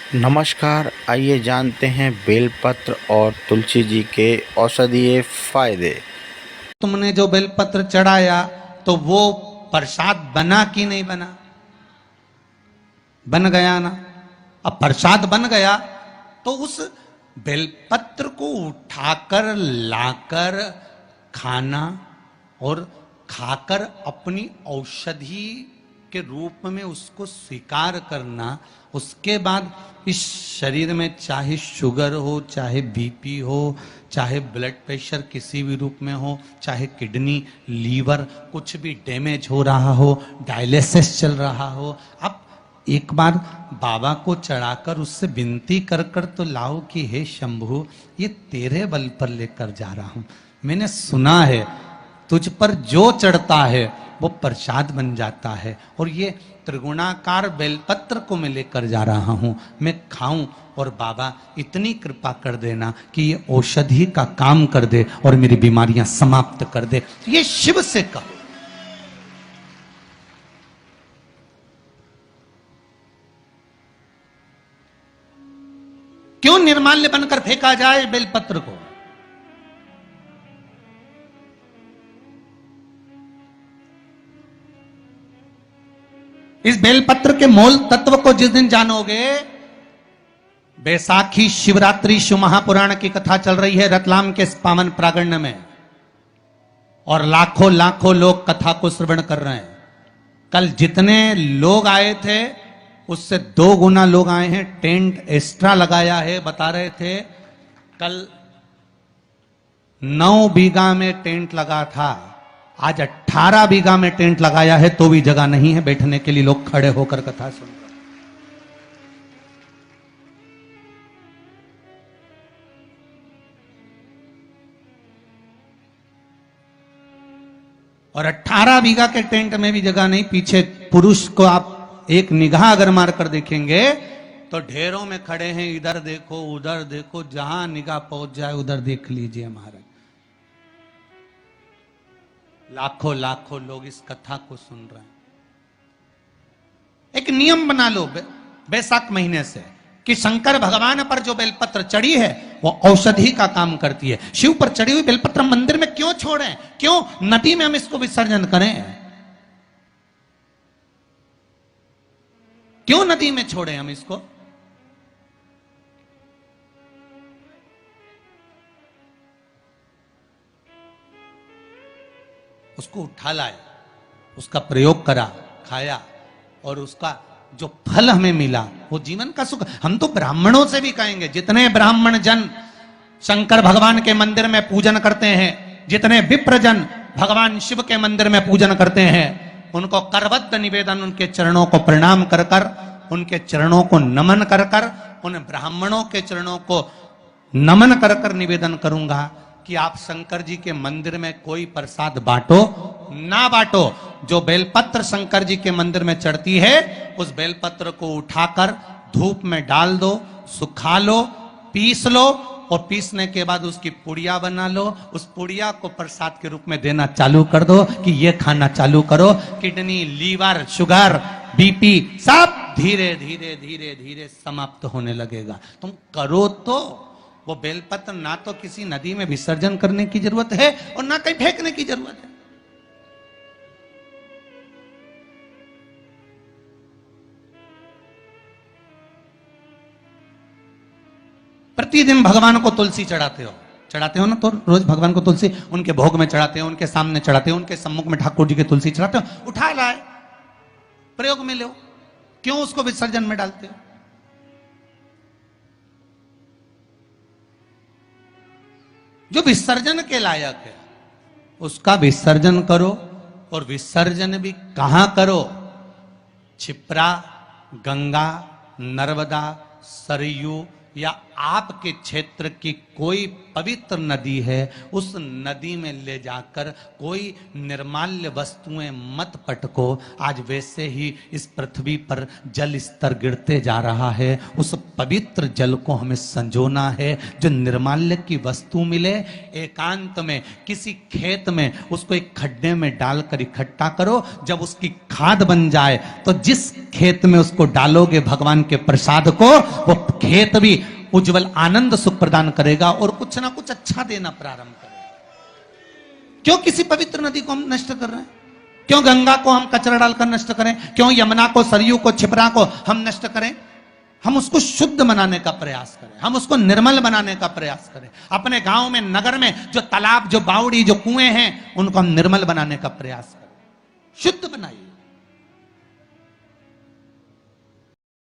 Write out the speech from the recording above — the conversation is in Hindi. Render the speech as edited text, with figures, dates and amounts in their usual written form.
नमस्कार, आइए जानते हैं बेलपत्र और तुलसी जी के औषधीय फायदे। तुमने जो बेलपत्र चढ़ाया तो वो प्रसाद बना कि नहीं बना? बन गया ना। अब प्रसाद बन गया तो उस बेलपत्र को उठाकर लाकर खाना और खाकर अपनी औषधि के रूप में उसको स्वीकार करना। उसके बाद इस शरीर में चाहे शुगर हो, चाहे बीपी हो, चाहे ब्लड प्रेशर किसी भी रूप में हो, चाहे किडनी लीवर कुछ भी डैमेज हो रहा हो, डायलिसिस चल रहा हो, अब एक बार बाबा को चढ़ाकर उससे विनती कर कर तो लाओ कि हे शंभु, ये तेरे बल पर लेकर जा रहा हूं। मैंने सुना है तुझ पर जो चढ़ता है वो प्रसाद बन जाता है, और ये त्रिगुणाकार बेलपत्र को मैं लेकर जा रहा हूं, मैं खाऊं और बाबा इतनी कृपा कर देना कि ये औषधि का काम कर दे और मेरी बीमारियां समाप्त कर दे। ये शिव से कहो। क्यों निर्माल्य बनकर फेंका जाए बेलपत्र को? इस बेलपत्र के मूल तत्व को जिस दिन जानोगे, बैसाखी शिवरात्रि शिव महापुराण की कथा चल रही है रतलाम के पावन प्रांगण में, और लाखों लाखों लोग कथा को श्रवण कर रहे हैं। कल जितने लोग आए थे उससे 2 गुना लोग आए हैं, टेंट एक्स्ट्रा लगाया है। बता रहे थे कल 9 बीघा में टेंट लगा था, आज 18 बीघा में टेंट लगाया है, तो भी जगह नहीं है बैठने के लिए। लोग खड़े होकर कथा सुन रहे। और 18 बीघा के टेंट में भी जगह नहीं। पीछे पुरुष को आप एक निगाह अगर मारकर देखेंगे तो ढेरों में खड़े हैं, इधर देखो उधर देखो, जहां निगाह पहुंच जाए उधर देख लीजिए। हमारे लाखों लाखों लोग इस कथा को सुन रहे हैं। एक नियम बना लो बैसाख महीने से कि शंकर भगवान पर जो बेलपत्र चढ़ी है वो औषधि का काम करती है। शिव पर चढ़ी हुई बेलपत्र मंदिर में क्यों छोड़ें? क्यों नदी में हम इसको विसर्जन करें? क्यों नदी में छोड़ें हम इसको? उसको उठा लाए, उसका प्रयोग करा, खाया, और उसका जो फल हमें मिला वो जीवन का सुख। हम तो ब्राह्मणों से भी कहेंगे, जितने ब्राह्मण जन शंकर भगवान के मंदिर में पूजन करते हैं, जितने विप्र जन भगवान शिव के मंदिर में पूजन करते हैं, उनको करबद्ध निवेदन, उनके चरणों को प्रणाम कर कर, उनके चरणों को नमन कर कर, उन ब्राह्मणों के चरणों को नमन कर कर निवेदन करूंगा कि आप शंकर जी के मंदिर में कोई प्रसाद बांटो ना बांटो, जो बेलपत्र शंकर जी के मंदिर में चढ़ती है उस बेलपत्र को उठाकर धूप में डाल दो, सुखा लो, पीस लो, और पीसने के बाद उसकी पुड़िया बना लो। उस पुड़िया को प्रसाद के रूप में देना चालू कर दो कि ये खाना चालू करो। किडनी लीवर शुगर बीपी सब धीरे धीरे धीरे धीरे समाप्त होने लगेगा। तुम करो तो वो बेलपत्र ना तो किसी नदी में विसर्जन करने की जरूरत है और ना कहीं फेंकने की जरूरत है। प्रतिदिन भगवान को तुलसी चढ़ाते हो ना? तो रोज भगवान को तुलसी उनके भोग में चढ़ाते हो, उनके सामने चढ़ाते हो, उनके सम्मुख में ठाकुर जी के तुलसी चढ़ाते हो। उठा लाए, प्रयोग में लो, क्यों उसको विसर्जन में डालते हो? जो विसर्जन के लायक है उसका विसर्जन करो, और विसर्जन भी कहां करो? क्षिप्रा, गंगा, नर्मदा, सरयू, या आपके क्षेत्र की कोई पवित्र नदी है, उस नदी में ले जाकर कोई निर्माल्य वस्तुएं मत पटको। आज वैसे ही इस पृथ्वी पर जल स्तर गिरते जा रहा है, उस पवित्र जल को हमें संजोना है। जो निर्माल्य की वस्तु मिले, एकांत में किसी खेत में उसको एक खड्डे में डालकर इकट्ठा करो। जब उसकी खाद बन जाए तो जिस खेत में उसको डालोगे भगवान के प्रसाद को, वो खेत भी उज्जवल आनंद सुख प्रदान करेगा और कुछ ना कुछ अच्छा देना प्रारंभ करेगा। क्यों किसी पवित्र नदी को हम नष्ट कर रहे हैं? क्यों गंगा को हम कचरा डालकर नष्ट करें? क्यों यमुना को, सरयू को, क्षिप्रा को हम नष्ट करें? हम उसको शुद्ध बनाने का प्रयास करें, हम उसको निर्मल बनाने का प्रयास करें। अपने गांव में, नगर में जो तालाब, जो बावड़ी, जो कुएं हैं, उनको हम निर्मल बनाने का प्रयास करें। शुद्ध बनाइए।